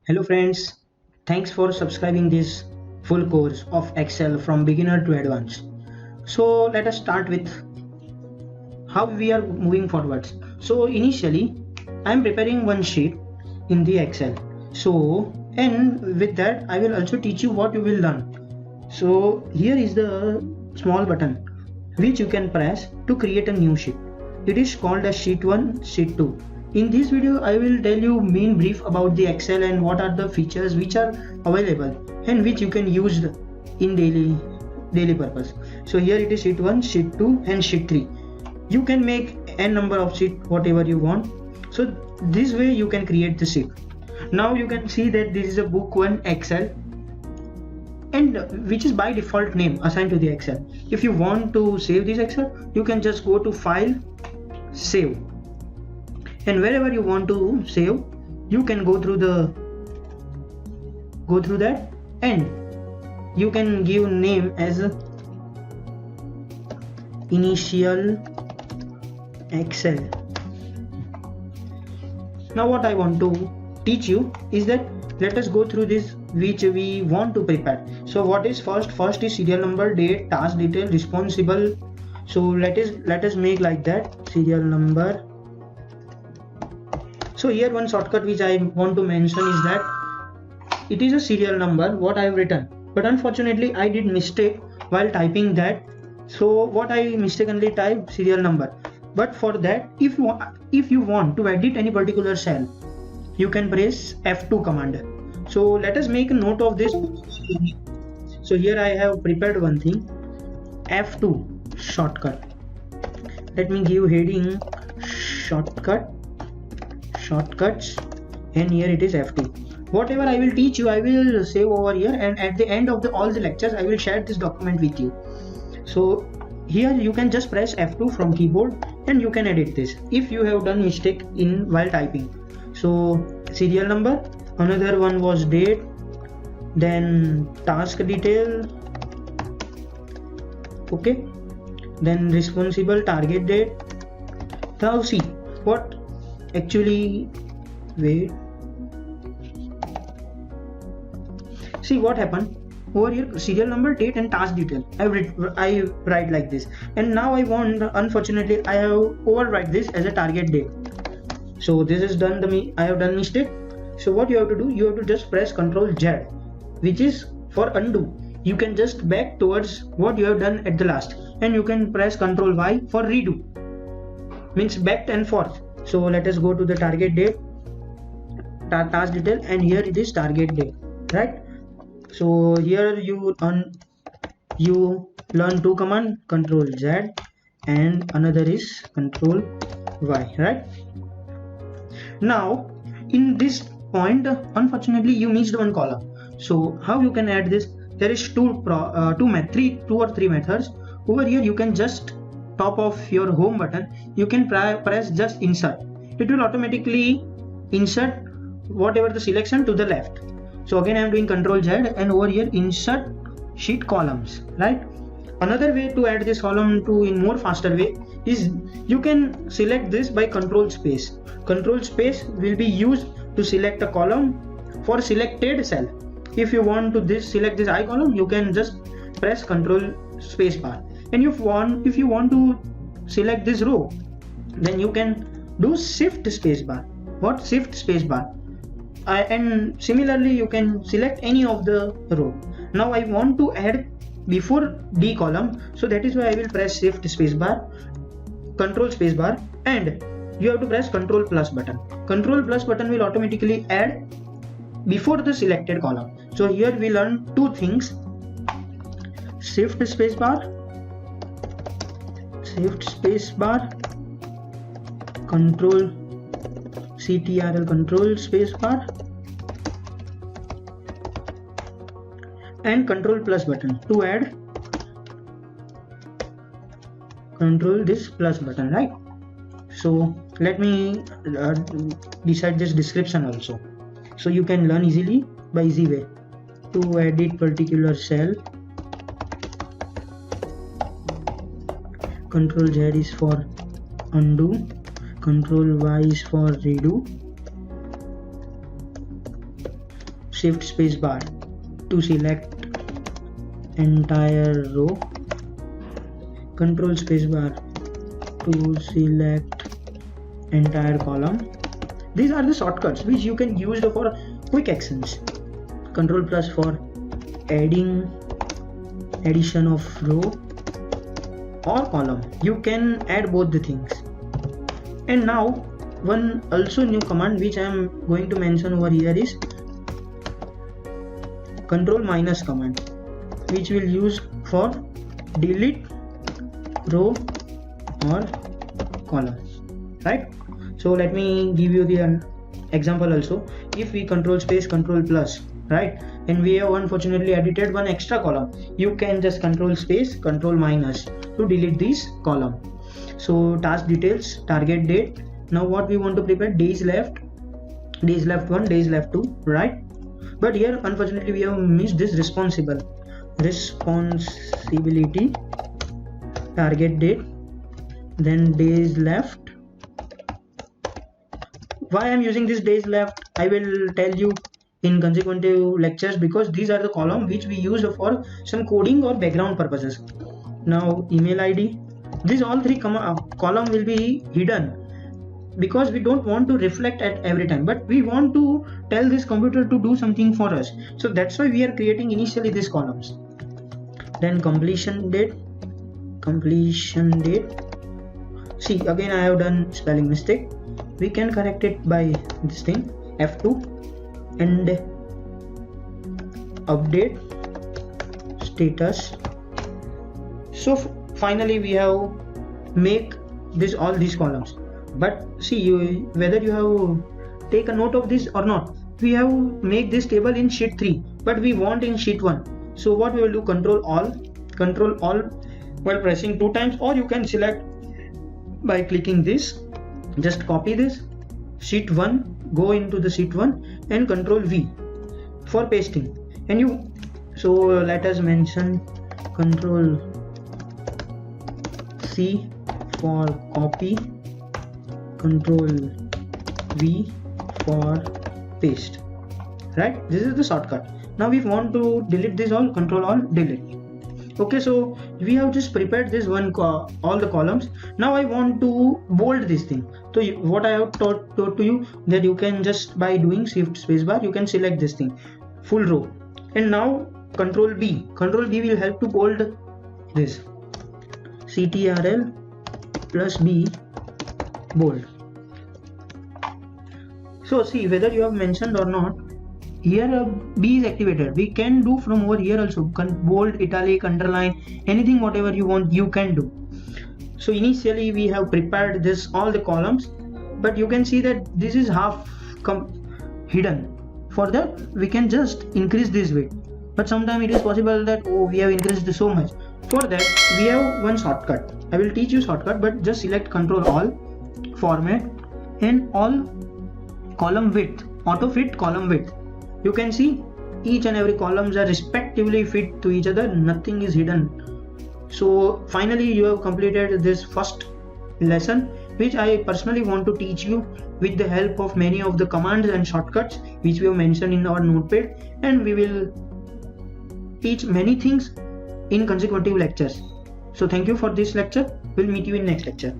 Hello friends, thanks for subscribing this full course of Excel from beginner to advanced. So let us start with how we are moving forwards. So initially I am preparing one sheet in the Excel. And with that I will also teach you what you will learn. So here is the small button which you can press to create a new sheet. It is called as sheet 1, sheet 2. In this video I will tell you main brief about the Excel and what are the features which are available and which you can use in daily purpose. So here it is sheet 1, sheet 2 and sheet 3. You can make n number of sheet whatever you want. So this way you can create the sheet. Now you can see that this is a book 1 Excel and which is by default name assigned to the Excel. If you want to save this Excel, you can just go to file, save, and wherever you want to save you can go through that and you can give name as initial Excel. Now what I want to teach you is that let us go through this which we want to prepare. So what is first is serial number, date, task detail, responsible. So let us make like that, serial number. So here one shortcut which I want to mention is that it is a serial number what I have written, but unfortunately I did mistake while typing that. So what I mistakenly typed serial number, but for that if you want to edit any particular cell you can press F2 command. So let us make a note of this. So here I have prepared one thing, F2 shortcut. Let me give heading shortcuts, and here it is F2. Whatever I will teach you I will save over here, and at the end of all the lectures I will share this document with you. So here you can just press F2 from keyboard and you can edit this if you have done mistake in while typing. So serial number, another one was date, then task detail, okay, then responsible, target date. Now see what actually, wait, see what happened over here, serial number, date and task detail I write like this, and now I want, unfortunately I have overwrite this as a target date. So this is done, I have done mistake. So what you have to do, you have to just press Ctrl Z, which is for undo. You can just back towards what you have done at the last, and you can press Ctrl Y for redo, means back and forth. So let us go to the target date, task detail, and here it is target date, right? So here you learn two command, Ctrl Z and another is Ctrl Y, right? Now in this point unfortunately you missed one column. So how you can add this? There is two or three methods. Over here you can just top of your home button you can press just insert. It will automatically insert whatever the selection to the left. So again I am doing Ctrl Z and over here insert sheet columns, right? Another way to add this column to in more faster way is you can select this by Control space. Control space will be used to select a column for selected cell. If you want to select this I column, you can just press Control space bar. And if you want to select this row, then you can do Shift space bar. What? Shift space bar. And similarly you can select any of the row. Now I want to add before D column, so that is why I will press Shift space bar, Control space bar, and you have to press Control plus button. Control plus button will automatically add before the selected column. So here we learn two things, Shift space bar, Control CTRL, Control space bar, and Control plus button to add Control this plus button, right? So let me decide this description also, so you can learn easily by easy way to edit particular cell. Control Z is for undo, Control Y is for redo, shift space bar to select entire row, control space bar to select entire column. These are the shortcuts which you can use for quick actions. Control plus for addition of row or column. You can add both the things. And now one also new command which I am going to mention over here is control minus command, which will use for delete row or column, right? So let me give you the example also. If we control space control plus, right, and we have unfortunately edited one extra column, you can just control space control minus to delete this column. So task details, target date. Now what we want to prepare, days left 1, days left 2, right? But here unfortunately we have missed this responsibility, target date, then days left. Why I am using this days left, I will tell you in consecutive lectures, because these are the column which we use for some coding or background purposes. Now email ID, these all three column will be hidden because we don't want to reflect at every time, but we want to tell this computer to do something for us. So that's why we are creating initially these columns. Then completion date. See, again I have done spelling mistake. We can correct it by this thing, F2, and update status. So finally we have make this all these columns. But see, whether you have take a note of this or not, we have make this table in sheet 3, but we want in sheet 1. So what we will do, control all while pressing 2 times, or you can select by clicking this. Just copy this sheet 1, go into the sheet 1 and control V for pasting. And so let us mention control C for copy, control V for paste, right? This is the shortcut. Now we want to delete this all, control all delete. Okay, so we have just prepared this one all the columns. Now I want to bold this thing. So what I have taught to you, that you can just by doing shift spacebar you can select this thing, full row. And now control B will help to bold this, CTRL plus B, bold. So see, whether you have mentioned or not, here B is activated. We can do from over here also, bold, italic, underline, anything whatever you want you can do. So initially we have prepared this all the columns, but you can see that this is half hidden. For that we can just increase this width, but sometimes it is possible that we have increased so much. For that we have one shortcut. I will teach you shortcut, but just select control all, format, and all column width, auto fit column width. You can see each and every columns are respectively fit to each other, nothing is hidden. So finally you have completed this first lesson, which I personally want to teach you with the help of many of the commands and shortcuts which we have mentioned in our notepad, and we will teach many things in consecutive lectures. So thank you for this lecture. We'll meet you in next lecture.